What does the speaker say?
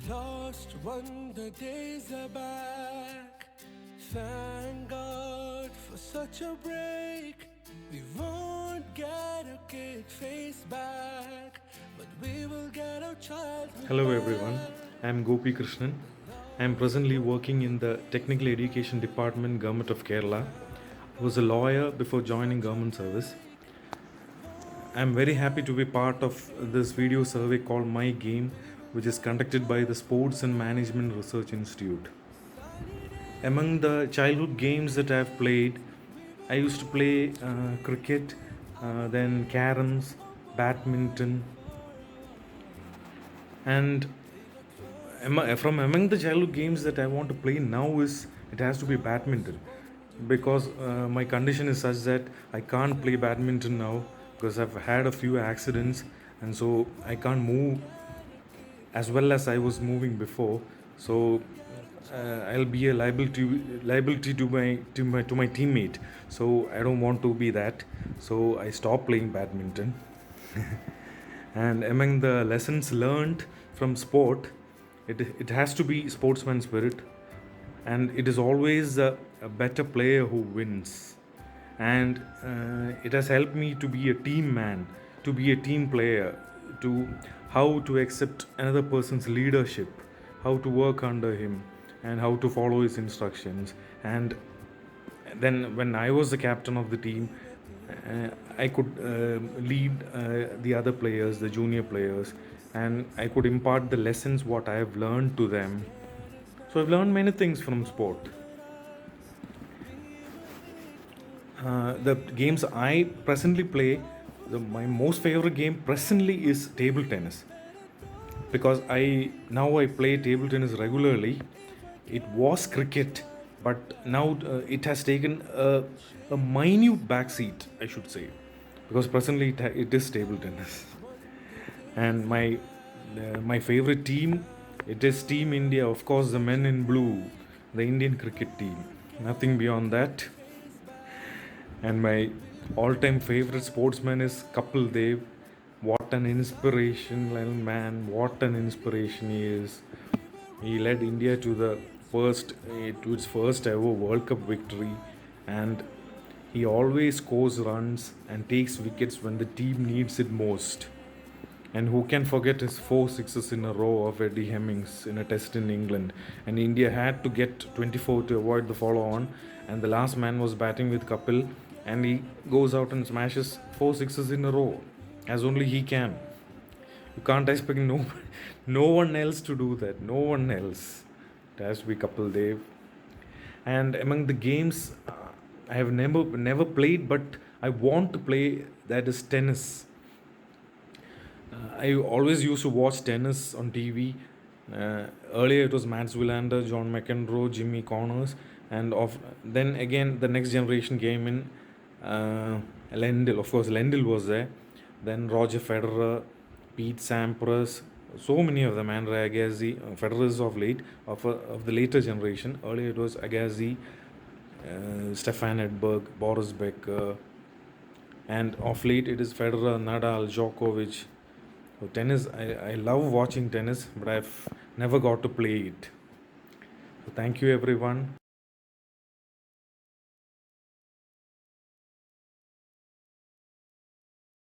Lost when the days are back. Thank God for such a break. We won't get our kid face back, but we will get our childhood. Hello everyone, I am Gopi Krishnan. I am presently working in the Technical Education Department, Government of Kerala. I was a lawyer before joining government service. I am very happy to be part of this video survey called My Game, which is conducted by the Sports and Management Research Institute. Among the childhood games that I have played, I used to play cricket, then caroms, badminton, and from among the childhood games that I want to play now is it has to be badminton, because my condition is such that I can't play badminton now because I've had a few accidents, and so I can't move as well as I was moving before. So I'll be a liability to my teammate. So I don't want to be that. So I stopped playing badminton. And among the lessons learned from sport, it has to be sportsman spirit, and it is always a better player who wins. And it has helped me to be a team man, to be a team player, to how to accept another person's leadership, how to work under him, and how to follow his instructions. And then when I was the captain of the team, I could lead the other players, the junior players, and I could impart the lessons what I have learned to them. So I've learned many things from sport. The games I presently play, my most favorite game presently is table tennis, because I play table tennis regularly. It was cricket, but now it has taken a minute backseat, I should say, because presently it is table tennis. And my favorite team, it is Team India, of course, the men in blue, the Indian cricket team. Nothing beyond that. And my all-time favorite sportsman is Kapil Dev. What an inspirational man! What an inspiration he is! He led India to its first ever World Cup victory, and he always scores runs and takes wickets when the team needs it most. And who can forget his 4 sixes in a row of Eddie Hemmings in a test in England? And India had to get 24 to avoid the follow on. And the last man was batting with Kapil, and he goes out and smashes 4 sixes in a row, as only he can. You can't expect no one else to do that. No one else. It has to be Kapil Dev. And among the games I have never played, but I want to play, that is tennis. I always used to watch tennis on TV. Earlier it was Mats Wilander, John McEnroe, Jimmy Connors, and then again the next generation came in. Lendl, of course, Lendl was there. Then Roger Federer, Pete Sampras, so many of them, Andre Agassi. Federer is of the later generation. Earlier it was Agassi, Stefan Edberg, Boris Becker, and of late it is Federer, Nadal, Djokovic. So tennis, I love watching tennis, but I've never got to play it. So thank you everyone.